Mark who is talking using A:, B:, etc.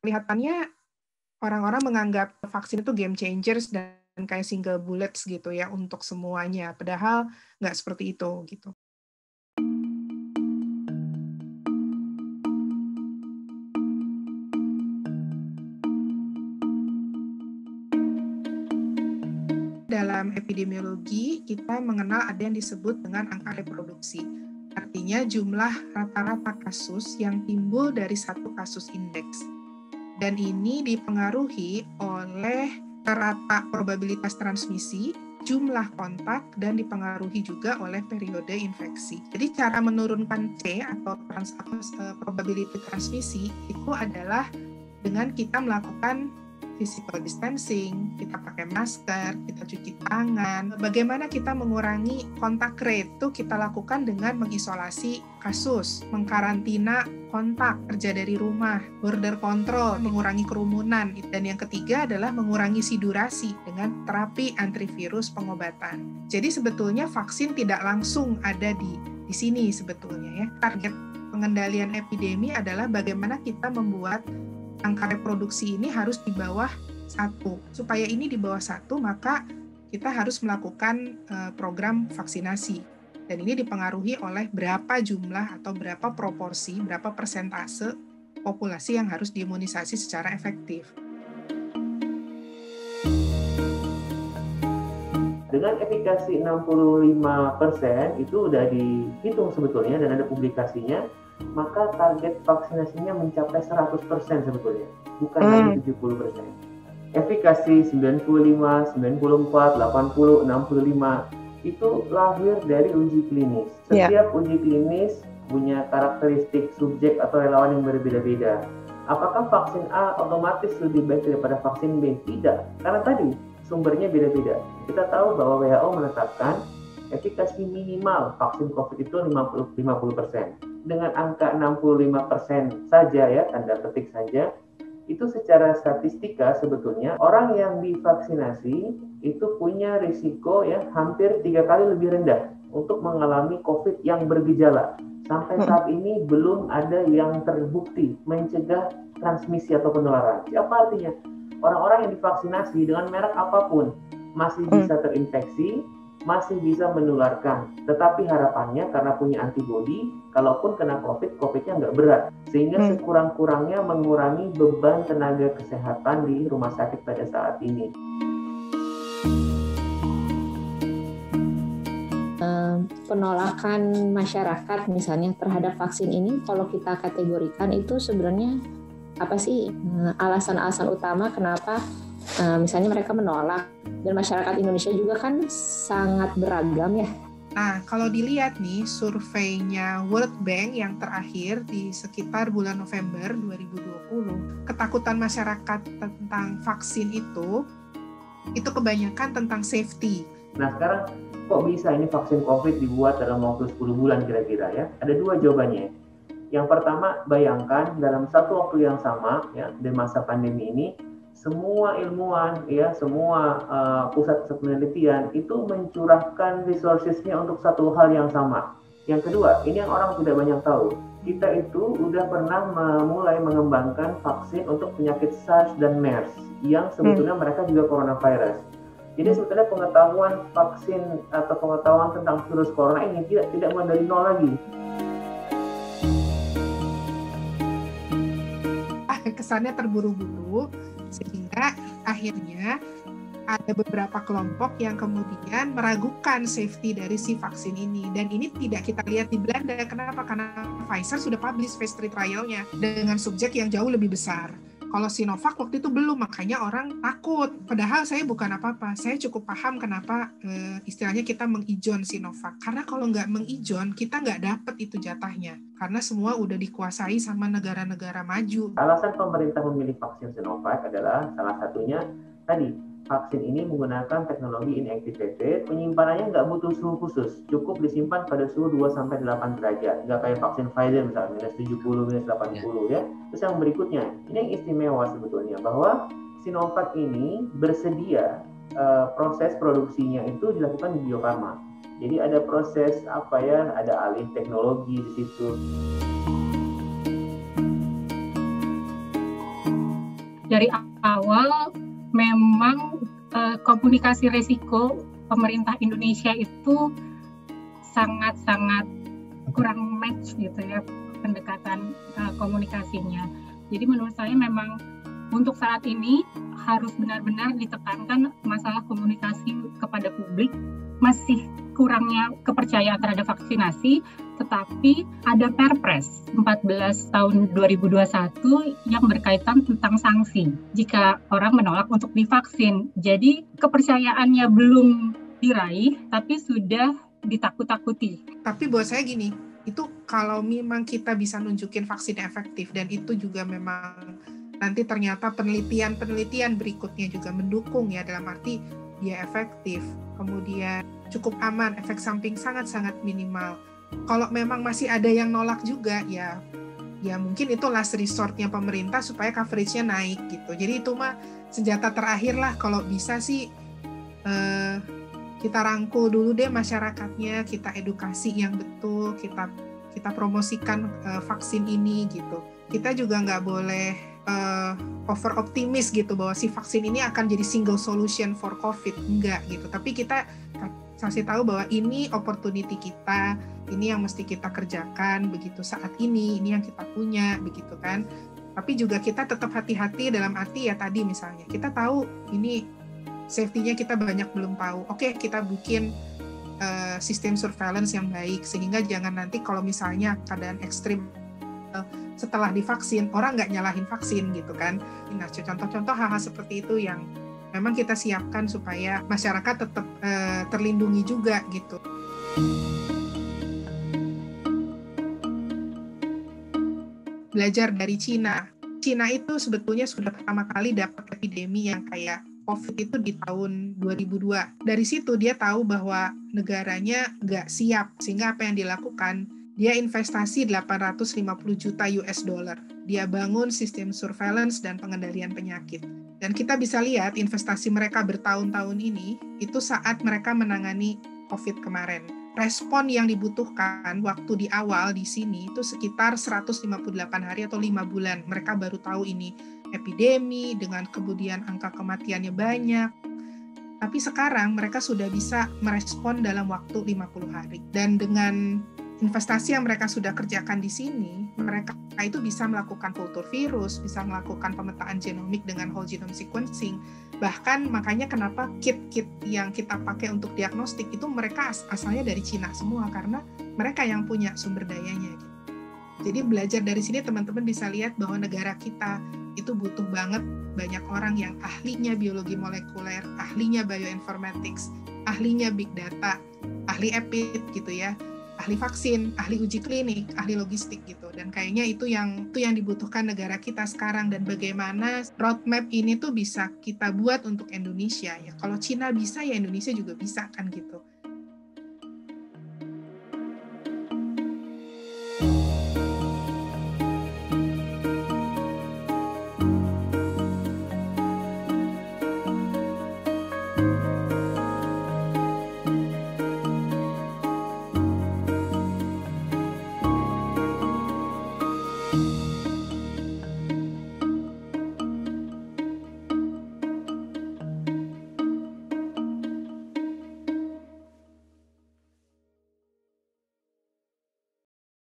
A: Kelihatannya orang-orang menganggap vaksin itu game changers dan kayak single bullets gitu ya untuk semuanya. Padahal nggak seperti itu gitu. Dalam epidemiologi, kita mengenal ada yang disebut dengan angka reproduksi. Artinya jumlah rata-rata kasus yang timbul dari satu kasus indeks. Dan ini dipengaruhi oleh rata probabilitas transmisi, jumlah kontak, dan dipengaruhi juga oleh periode infeksi. Jadi cara menurunkan C atau probability transmisi itu adalah dengan kita melakukan physical distancing, kita pakai masker, kita cuci tangan. Bagaimana kita mengurangi kontak rate itu kita lakukan dengan mengisolasi kasus, mengkarantina kontak, kerja dari rumah, border control, mengurangi kerumunan. Dan yang ketiga adalah mengurangi si durasi dengan terapi antivirus pengobatan. Jadi sebetulnya vaksin tidak langsung ada di sini sebetulnya ya. Target pengendalian epidemi adalah bagaimana kita membuat angka reproduksi ini harus di bawah 1. Supaya ini di bawah 1, maka kita harus melakukan program vaksinasi. Dan ini dipengaruhi oleh berapa jumlah atau berapa proporsi, berapa persentase populasi yang harus diimunisasi secara efektif.
B: Dengan efikasi 65% itu udah dihitung sebetulnya dan ada publikasinya, maka target vaksinasinya mencapai 100% sebetulnya, bukan lagi 70%. Efikasi 95, 94, 80, 65 itu lahir dari uji klinis. Setiap uji klinis punya karakteristik subjek atau relawan yang berbeda-beda. Apakah vaksin A otomatis lebih baik daripada vaksin B? Tidak, karena tadi sumbernya beda-beda. Kita tahu bahwa WHO menetapkan efikasi minimal vaksin COVID itu 50%. Dengan angka 65% saja ya, tanda petik saja, itu secara statistika sebetulnya orang yang divaksinasi itu punya risiko ya hampir 3 kali lebih rendah untuk mengalami COVID yang bergejala. Sampai saat ini belum ada yang terbukti mencegah transmisi atau penularan. Apa artinya? Orang-orang yang divaksinasi dengan merek apapun masih bisa terinfeksi, masih bisa menularkan. Tetapi harapannya karena punya antibodi, kalaupun kena COVID, COVID-nya nggak berat. Sehingga sekurang-kurangnya mengurangi beban tenaga kesehatan di rumah sakit pada saat ini.
C: Penolakan masyarakat misalnya terhadap vaksin ini, kalau kita kategorikan itu sebenarnya apa sih alasan-alasan utama kenapa misalnya mereka menolak, dan masyarakat Indonesia juga kan sangat beragam ya.
A: Nah, kalau dilihat nih surveinya World Bank yang terakhir di sekitar bulan November 2020, ketakutan masyarakat tentang vaksin itu kebanyakan tentang safety.
B: Nah, sekarang kok bisa ini vaksin COVID dibuat dalam waktu 10 bulan kira-kira ya? Ada 2 jawabannya. Yang pertama, bayangkan dalam satu waktu yang sama ya di masa pandemi ini, semua ilmuwan ya, semua pusat penelitian itu mencurahkan resources-nya untuk satu hal yang sama. Yang kedua, ini yang orang tidak banyak tahu. Kita itu udah pernah mulai mengembangkan vaksin untuk penyakit SARS dan MERS yang sebetulnya mereka juga coronavirus. Jadi sebetulnya pengetahuan vaksin atau pengetahuan tentang virus corona ini tidak mulai dari nol lagi.
A: Kesannya terburu-buru sehingga akhirnya ada beberapa kelompok yang kemudian meragukan safety dari si vaksin ini, dan ini tidak kita lihat di Belanda. Kenapa? Karena Pfizer sudah publish phase 3 trialnya dengan subjek yang jauh lebih besar. Kalau Sinovac waktu itu belum, makanya orang takut. Padahal saya bukan apa-apa, saya cukup paham kenapa istilahnya kita mengijon Sinovac. Karena kalau nggak mengijon, kita nggak dapat itu jatahnya. Karena semua udah dikuasai sama negara-negara maju.
B: Alasan pemerintah memilih vaksin Sinovac adalah salah satunya tadi, vaksin ini menggunakan teknologi inactivated, penyimpanannya nggak butuh suhu khusus, cukup disimpan pada suhu 2-8 derajat, nggak kayak vaksin Pfizer misalnya, minus 70, minus 80 ya. Terus yang berikutnya, ini yang istimewa sebetulnya, bahwa Sinovac ini bersedia proses produksinya itu dilakukan di Bio Farma. Jadi ada proses ada alih teknologi di situ.
D: dari awal memang komunikasi resiko pemerintah Indonesia itu sangat-sangat kurang match gitu ya pendekatan komunikasinya. Jadi menurut saya memang untuk saat ini harus benar-benar ditekankan masalah komunikasi kepada publik. Masih kurangnya kepercayaan terhadap vaksinasi, tetapi ada Perpres 14 tahun 2021 yang berkaitan tentang sanksi jika orang menolak untuk divaksin. Jadi kepercayaannya belum diraih, tapi sudah ditakut-takuti.
A: Tapi buat saya gini, itu kalau memang kita bisa nunjukin vaksin efektif dan itu juga memang nanti ternyata penelitian berikutnya juga mendukung ya, dalam arti dia efektif, kemudian cukup aman, efek samping sangat-sangat minimal. Kalau memang masih ada yang nolak juga, ya mungkin itu last resort-nya pemerintah supaya coverage-nya naik gitu. Jadi itu mah senjata terakhir lah, kalau bisa sih kita rangkul dulu deh masyarakatnya, kita edukasi yang betul, kita promosikan vaksin ini gitu. Kita juga nggak boleh over optimis gitu bahwa si vaksin ini akan jadi single solution for COVID, enggak gitu. Tapi kita kasih tahu bahwa ini opportunity kita, ini yang mesti kita kerjakan begitu saat ini yang kita punya begitu kan. Tapi juga kita tetap hati-hati dalam arti ya tadi misalnya kita tahu ini safety-nya kita banyak belum tahu. Oke, kita bikin sistem surveillance yang baik sehingga jangan nanti kalau misalnya keadaan ekstrim setelah divaksin, orang nggak nyalahin vaksin gitu kan. Nah, contoh-contoh hal-hal seperti itu yang memang kita siapkan supaya masyarakat tetap terlindungi juga gitu. Belajar dari Cina. Cina itu sebetulnya sudah pertama kali dapat epidemi yang kayak COVID itu di tahun 2002. Dari situ dia tahu bahwa negaranya nggak siap, sehingga apa yang dilakukan? Dia investasi 850 juta US dollar. Dia bangun sistem surveillance dan pengendalian penyakit. Dan kita bisa lihat investasi mereka bertahun-tahun ini, itu saat mereka menangani COVID kemarin. Respon yang dibutuhkan waktu di awal di sini itu sekitar 158 hari atau 5 bulan. Mereka baru tahu ini epidemi, dengan kemudian angka kematiannya banyak. Tapi sekarang mereka sudah bisa merespon dalam waktu 50 hari. Dan dengan investasi yang mereka sudah kerjakan di sini, mereka itu bisa melakukan kultur virus, bisa melakukan pemetaan genomik dengan whole genome sequencing. Bahkan makanya kenapa kit-kit yang kita pakai untuk diagnostik itu mereka asalnya dari Cina semua, karena mereka yang punya sumber dayanya. Jadi belajar dari sini teman-teman bisa lihat bahwa negara kita itu butuh banget banyak orang yang ahlinya biologi molekuler, ahlinya bioinformatics, ahlinya big data, ahli epid gitu ya, ahli vaksin, ahli uji klinik, ahli logistik gitu. Dan kayaknya itu yang dibutuhkan negara kita sekarang, dan bagaimana roadmap ini tuh bisa kita buat untuk Indonesia ya. Kalau Cina bisa ya Indonesia juga bisa kan gitu.